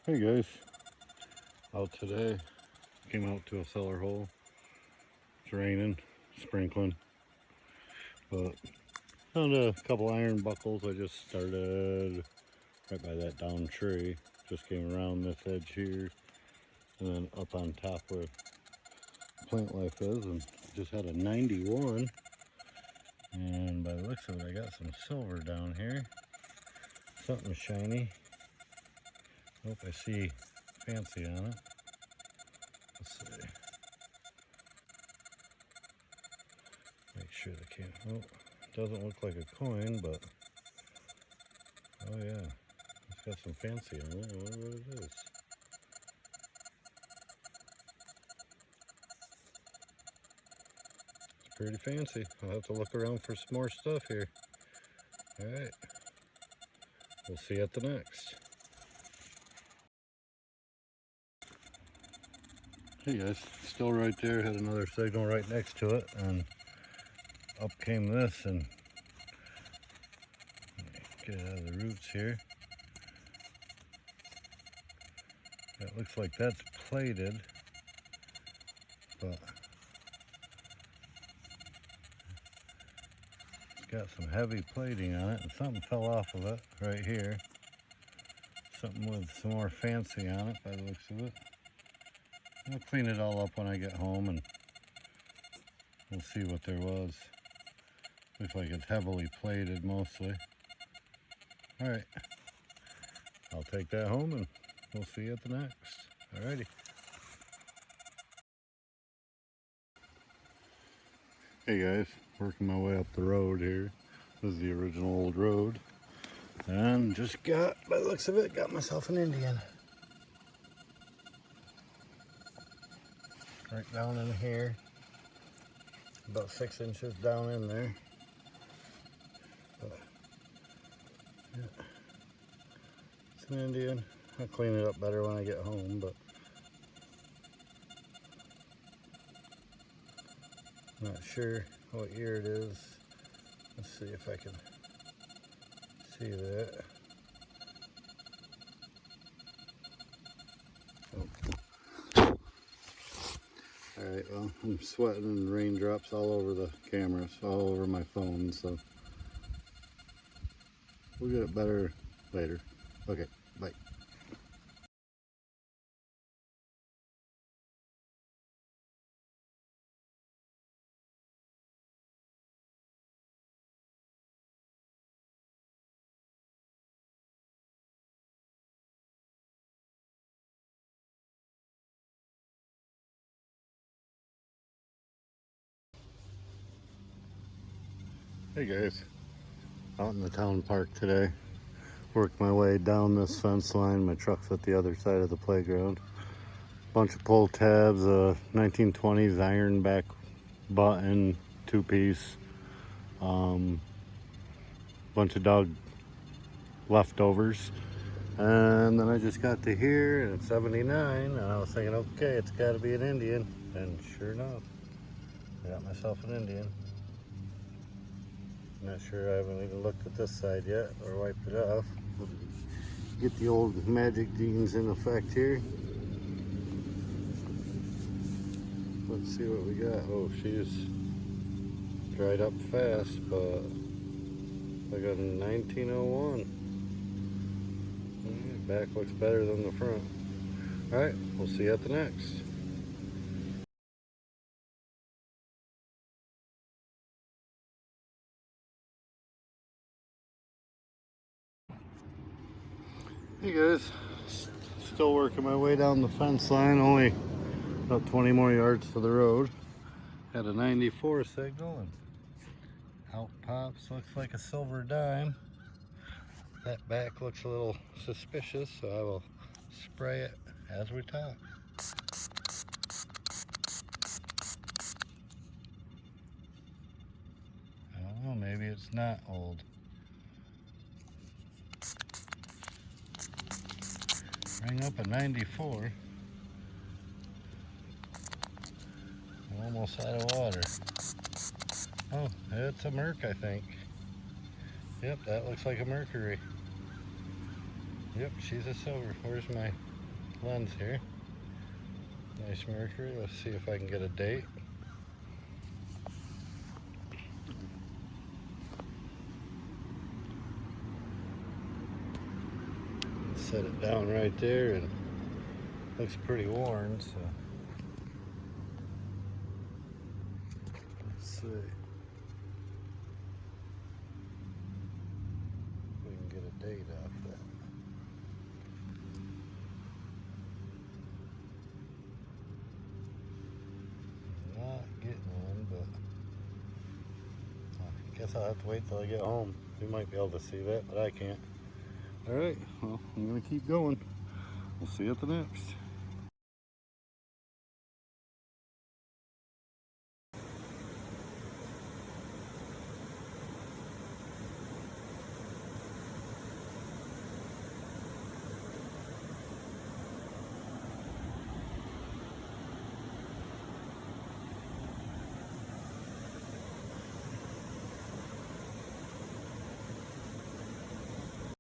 Hey guys, out today. Came out to a cellar hole. It's raining, sprinkling, but found a couple iron buckles. I just started right by that down tree. Just came around this edge here and then up on top where plant life is, and just had a 91. And by the looks of it, I got some silver down here. Something shiny. Hope I see fancy on it. Let's see. Make sure the can. Oh, doesn't look like a coin, but oh yeah, it's got some fancy on it. I wonder what it is. It's pretty fancy. I'll have to look around for some more stuff here. All right, we'll see you at the next. Hey guys, still right there. Had another signal right next to it, and up came this, and get it out of the roots here. That looks like that's plated, but it's got some heavy plating on it, and something fell off of it right here. Something with some more fancy on it by the looks of it. I'll clean it all up when I get home, and we'll see what there was. Looks like it's heavily plated mostly. All right, I'll take that home and we'll see you at the next. Alrighty. Hey guys, working my way up the road here. This is the original old road. And just got, by the looks of it, got myself an Indian. Right down in here. About 6 inches down in there. But, yeah. It's an Indian. I'll clean it up better when I get home, but not sure what year it is. Let's see if I can see that. Oh. Alright, well, I'm sweating and raindrops all over the camera, so all over my phone, so we'll get it better later. Okay, bye. Hey guys, out in the town park today. Worked my way down this fence line. My truck's at the other side of the playground. Bunch of pull tabs, 1920s iron back button, 2-piece. Bunch of dog leftovers. And then I just got to here, and it's 79, and I was thinking, okay, it's got to be an Indian. And sure enough, I got myself an Indian. Not sure, I haven't even looked at this side yet or wiped it off. Get the old magic genes in effect here. Let's see what we got. Oh, she's dried up fast, but I got a 1901. Back looks better than the front. All right, we'll see you at the next. Hey guys, still working my way down the fence line, only about 20 more yards to the road. Had a 94 signal, and out pops, looks like a silver dime. That back looks a little suspicious, so I will spray it as we talk. I don't know, maybe it's not old. Ring up a 94. I'm almost out of water. Oh, it's a Merc, I think. Yep, that looks like a Mercury. Yep, she's a silver. Where's my lens here. Nice mercury. Let's see if I can get a date. Set it down right there, and looks pretty worn, so let's see if we can get a date off that. Not getting one, but I guess I'll have to wait till I get home. You might be able to see that, but I can't. Alright, well, I'm going to keep going. We'll see you at the next.